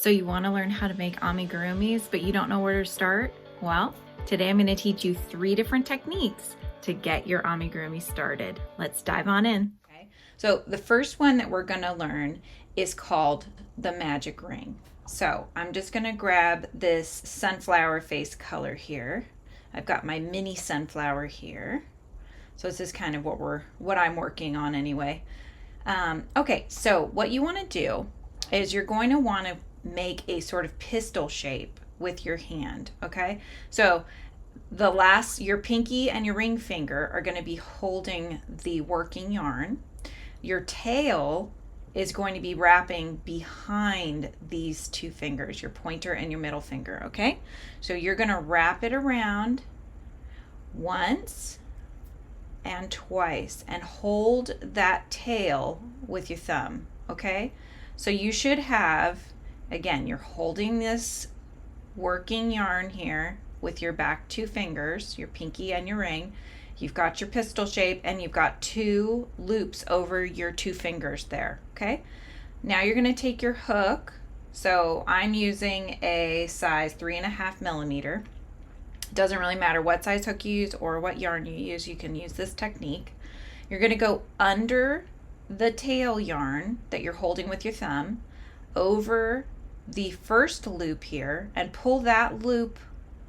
So you want to learn how to make amigurumis, but you don't know where to start? Well, today I'm going to teach you 3 different techniques to get your amigurumi started. Let's dive on in. Okay, so the first one that we're going to learn is called the magic ring. So I'm just going to grab this sunflower face color here. I've got my mini sunflower here. So this is kind of what I'm working on anyway. Okay, so what you want to do is you're going to want to make a sort of pistol shape with your hand, okay? So your pinky and your ring finger are going to be holding the working yarn. Your tail is going to be wrapping behind these 2 fingers, your pointer and your middle finger, okay? So you're going to wrap it around once and twice and hold that tail with your thumb, okay? So you should have, again, you're holding this working yarn here with your back 2 fingers, your pinky and your ring. You've got your pistol shape and you've got 2 loops over your 2 fingers there, okay? Now you're gonna take your hook. So I'm using a size 3.5 millimeter. Doesn't really matter what size hook you use or what yarn you use, you can use this technique. You're gonna go under the tail yarn that you're holding with your thumb over the first loop here and pull that loop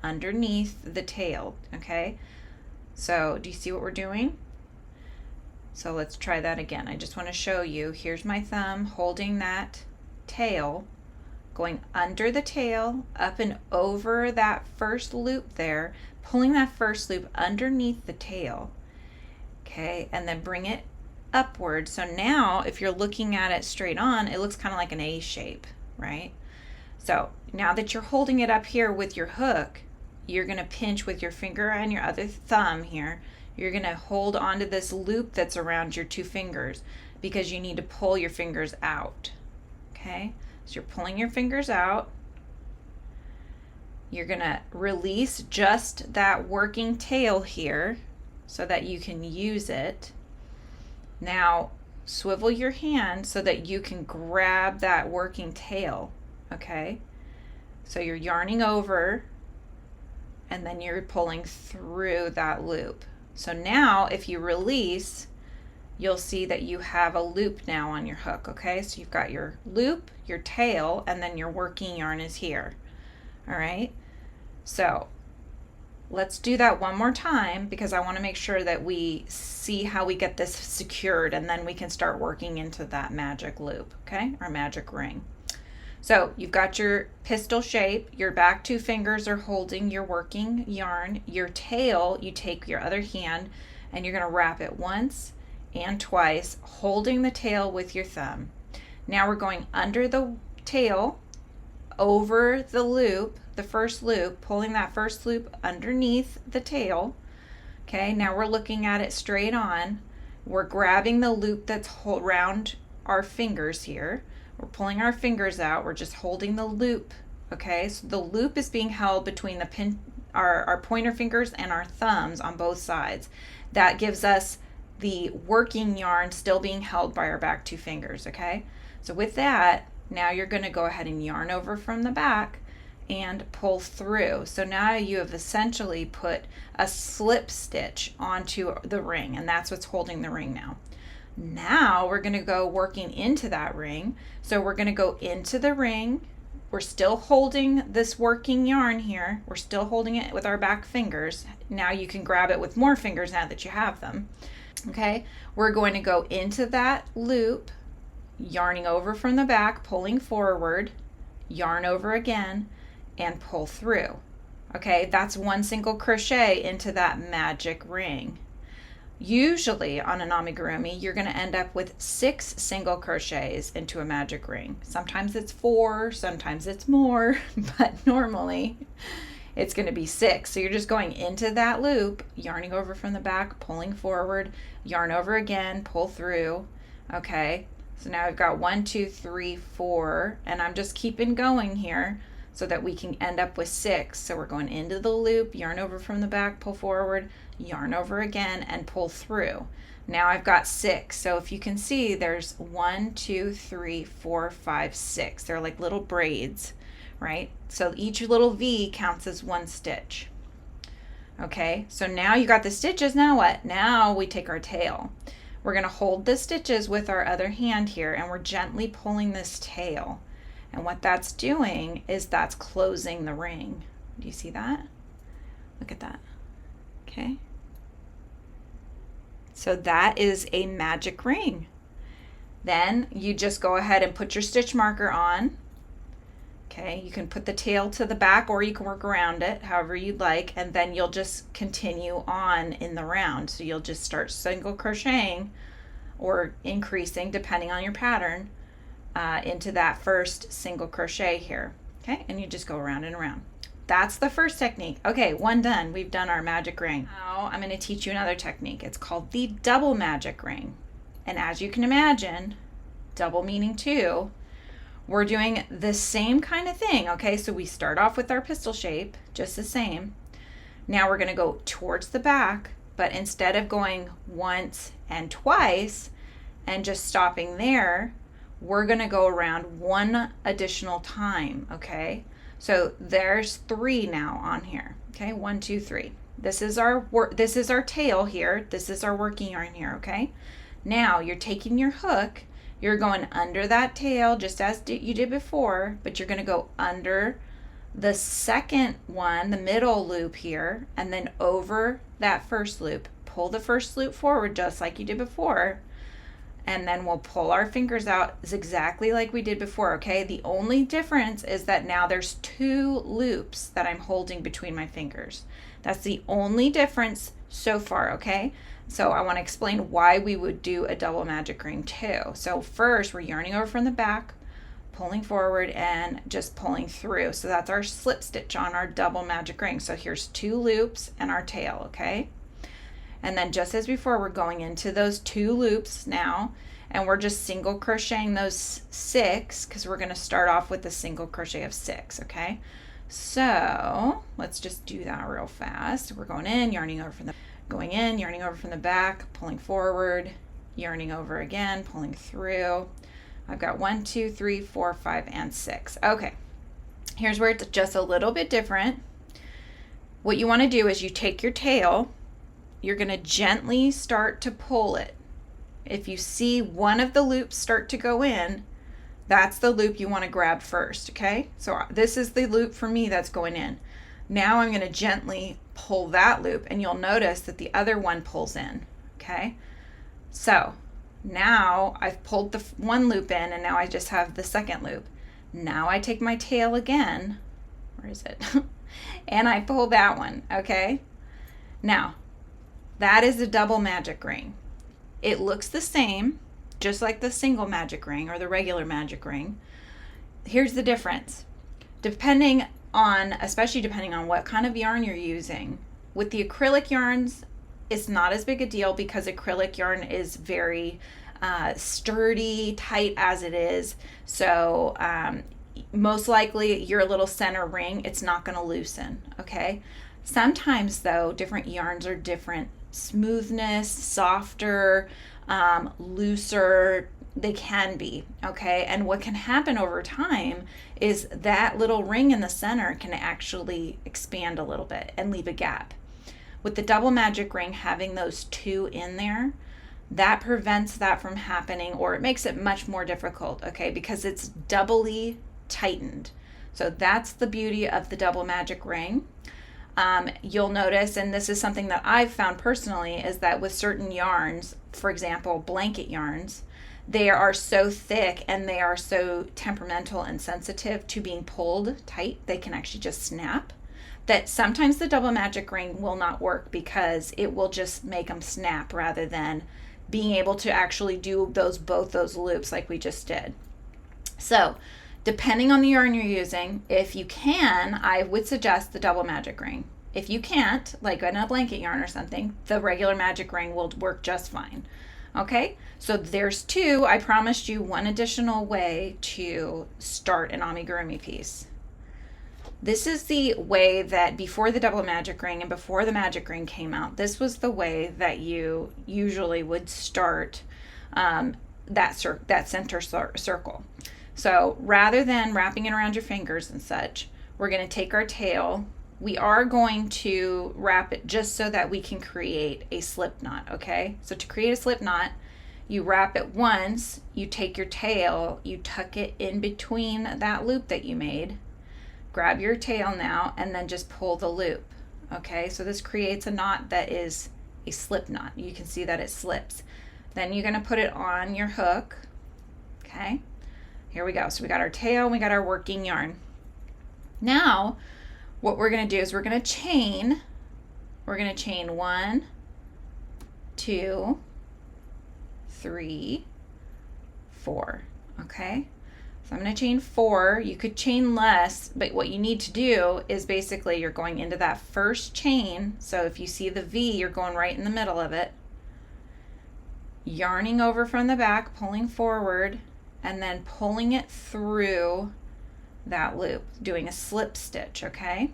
underneath the tail, okay? So do you see what we're doing? So let's try that again. I just want to show you. Here's my thumb holding that tail, going under the tail, up and over that first loop there, pulling that first loop underneath the tail, okay, and then bring it upward. So now if you're looking at it straight on, it looks kind of like an A shape, right? So now that you're holding it up here with your hook, you're going to pinch with your finger and your other thumb here. You're going to hold onto this loop that's around your 2 fingers because you need to pull your fingers out, okay? So you're pulling your fingers out. You're going to release just that working tail here so that you can use it. Now swivel your hand so that you can grab that working tail, okay? So you're yarning over and then you're pulling through that loop. So now if you release, you'll see that you have a loop now on your hook, okay? So you've got your loop, your tail, and then your working yarn is here, all right? So let's do that one more time because I want to make sure that we see how we get this secured and then we can start working into that magic loop, okay? Our magic ring. So you've got your pistol shape, your back 2 fingers are holding your working yarn, your tail, you take your other hand and you're going to wrap it once and twice, holding the tail with your thumb. Now we're going under the tail, over the loop, the first loop, pulling that first loop underneath the tail. Okay, now we're looking at it straight on. We're grabbing the loop that's around our fingers here. We're pulling our fingers out. We're just holding the loop, okay? So the loop is being held between our pointer fingers and our thumbs on both sides. That gives us the working yarn still being held by our back 2 fingers, okay? So with that, now you're going to go ahead and yarn over from the back and pull through. So now you have essentially put a slip stitch onto the ring, and that's what's holding the ring now. Now we're going to go working into that ring. So we're going to go into the ring. We're still holding this working yarn here. We're still holding it with our back fingers. Now you can grab it with more fingers now that you have them. Okay, we're going to go into that loop, yarning over from the back, pulling forward, yarn over again, and pull through. Okay, that's 1 single crochet into that magic ring. Usually on an amigurumi, you're going to end up with 6 single crochets into a magic ring. Sometimes it's 4, sometimes it's more, but normally it's going to be 6. So you're just going into that loop, yarning over from the back, pulling forward, yarn over again, pull through. Okay, so now I've got 1, 2, 3, 4, and I'm just keeping going here so that we can end up with 6. So we're going into the loop, yarn over from the back, pull forward, yarn over again, and pull through. Now I've got 6. So if you can see, there's 1, 2, 3, 4, 5, 6. They're like little braids, right? So each little V counts as 1 stitch. Okay, so now you got the stitches. Now what? Now we take our tail. We're going to hold the stitches with our other hand here, and we're gently pulling this tail. And what that's doing is that's closing the ring. Do you see that? Look at that. Okay. So that is a magic ring. Then you just go ahead and put your stitch marker on. Okay, you can put the tail to the back or you can work around it, however you'd like, and then you'll just continue on in the round. So you'll just start single crocheting or increasing, depending on your pattern, into that first single crochet here. Okay, and you just go around and around. That's the first technique. Okay, one done. We've done our magic ring. Now I'm going to teach you another technique. It's called the double magic ring. And as you can imagine, double meaning 2, we're doing the same kind of thing. Okay, so we start off with our pistol shape, just the same. Now we're going to go towards the back, but instead of going once and twice and just stopping there, we're going to go around 1 additional time. Okay, so there's 3 now on here. Okay, 1, 2, 3. This is our tail here. This is our working yarn here. Okay, now you're taking your hook. You're going under that tail just as you did before, but you're going to go under the second one, the middle loop here, and then over that first loop. Pull the first loop forward just like you did before, and then we'll pull our fingers out exactly like we did before. Okay, the only difference is that now there's 2 loops that I'm holding between my fingers. That's the only difference so far. Okay, so I want to explain why we would do a double magic ring too. So first we're yarning over from the back, pulling forward, and just pulling through. So that's our slip stitch on our double magic ring. So here's 2 loops and our tail. Okay, and then just as before, we're going into those 2 loops now, and we're just single crocheting those 6 because we're going to start off with a single crochet of 6. Okay, so let's just do that real fast. We're going in, yarning over from the going in, yarning over from the back, pulling forward, yarning over again, pulling through. I've got 1, 2, 3, 4, 5, and 6. Okay, here's where it's just a little bit different. What you want to do is you take your tail, you're going to gently start to pull it. If you see one of the loops start to go in, that's the loop you want to grab first. Okay, so this is the loop for me that's going in. Now I'm going to gently pull that loop, and you'll notice that the other one pulls in. Okay, so now I've pulled the one loop in, and now I just have the second loop. Now I take my tail again, where is it? And I pull that one. Okay, now that is the double magic ring. It looks the same, just like the single magic ring or the regular magic ring. Here's the difference. Especially depending on what kind of yarn you're using. With the acrylic yarns, it's not as big a deal because acrylic yarn is very sturdy, tight as it is. So most likely your little center ring, it's not going to loosen. Okay. Sometimes though, different yarns are different smoothness, softer, looser. They can be, okay? And what can happen over time is that little ring in the center can actually expand a little bit and leave a gap. With the double magic ring having those 2 in there, that prevents that from happening, or it makes it much more difficult, okay? Because it's doubly tightened. So that's the beauty of the double magic ring. You'll notice, and this is something that I've found personally, is that with certain yarns, for example, blanket yarns, they are so thick and they are so temperamental and sensitive to being pulled tight, they can actually just snap, that sometimes the double magic ring will not work because it will just make them snap rather than being able to actually do both those loops like we just did. So depending on the yarn you're using, if you can, I would suggest the double magic ring. If you can't, like in a blanket yarn or something, the regular magic ring will work just fine. Okay, so there's 2. I promised you one additional way to start an amigurumi piece. This is the way that before the double magic ring and before the magic ring came out, this was the way that you usually would start that center circle. So rather than wrapping it around your fingers and such, we're going to take our tail. We are going to wrap it just so that we can create a slip knot, okay? So to create a slip knot, you wrap it once, you take your tail, you tuck it in between that loop that you made, grab your tail now, and then just pull the loop, okay? So this creates a knot that is a slip knot. You can see that it slips. Then you're gonna put it on your hook, okay? Here we go. So we got our tail, we got our working yarn. Now, what we're gonna do is we're gonna chain 1, 2, 3, 4, okay? So I'm going to chain 4. You could chain less, but what you need to do is basically you're going into that first chain. So if you see the V, you're going right in the middle of it. Yarning over from the back, pulling forward, and then pulling it through that loop, doing a slip stitch, okay?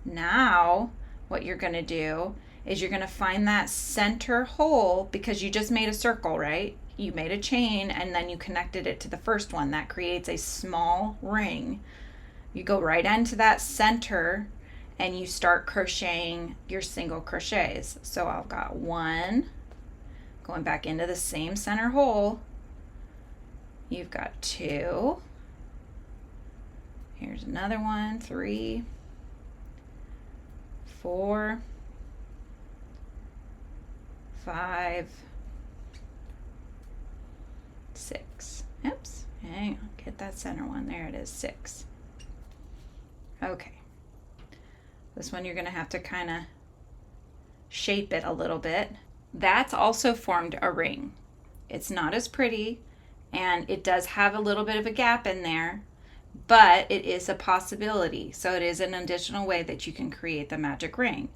Now, what you're going to do is you're going to find that center hole because you just made a circle, right? You made a chain and then you connected it to the first one. That creates a small ring. You go right into that center and you start crocheting your single crochets. So I've got 1, going back into the same center hole. You've got 2. Here's another one, 3, 4, 5, 6. Oops, hang on, get that center one. There it is, 6. Okay. This one you're going to have to kind of shape it a little bit. That's also formed a ring. It's not as pretty, and it does have a little bit of a gap in there, but it is a possibility. So it is an additional way that you can create the magic ring.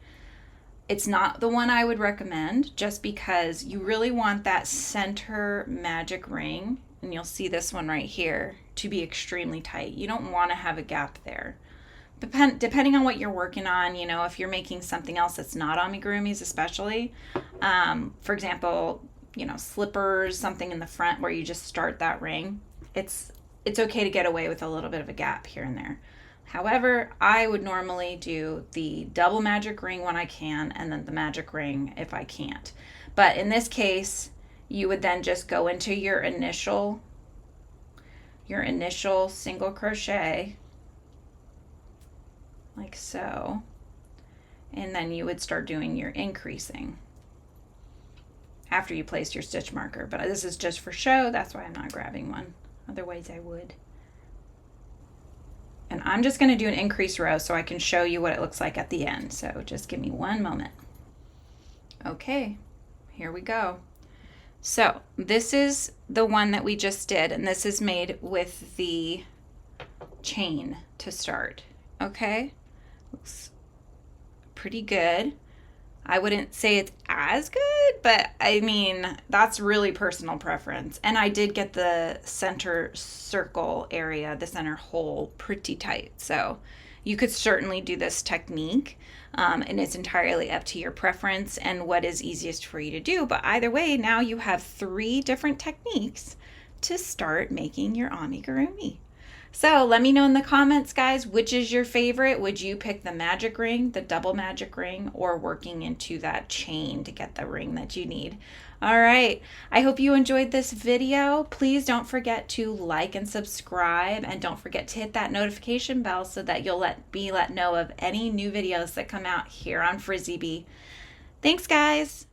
It's not the one I would recommend just because you really want that center magic ring, and you'll see this one right here, to be extremely tight. You don't want to have a gap there. Depending on what you're working on, you know, if you're making something else that's not amigurumis especially, for example, you know, slippers, something in the front where you just start that ring, it's okay to get away with a little bit of a gap here and there. However, I would normally do the double magic ring when I can, and then the magic ring if I can't. But in this case, you would then just go into your initial single crochet, like so, and then you would start doing your increasing after you place your stitch marker. But this is just for show, that's why I'm not grabbing one. Otherwise I would. And I'm just going to do an increase row so I can show you what it looks like at the end. So just give me one moment. Okay, here we go. So this is the one that we just did, and this is made with the chain to start. Okay, looks pretty good. I wouldn't say it's as good, but I mean, that's really personal preference. And I did get the center circle area, the center hole, pretty tight. So you could certainly do this technique, and it's entirely up to your preference and what is easiest for you to do. But either way, now you have 3 different techniques to start making your amigurumi. So let me know in the comments, guys, which is your favorite. Would you pick the magic ring, the double magic ring, or working into that chain to get the ring that you need? All right, I hope you enjoyed this video. Please don't forget to like and subscribe, and don't forget to hit that notification bell so that you'll be let know of any new videos that come out here on Frizzy Bee. Thanks, guys.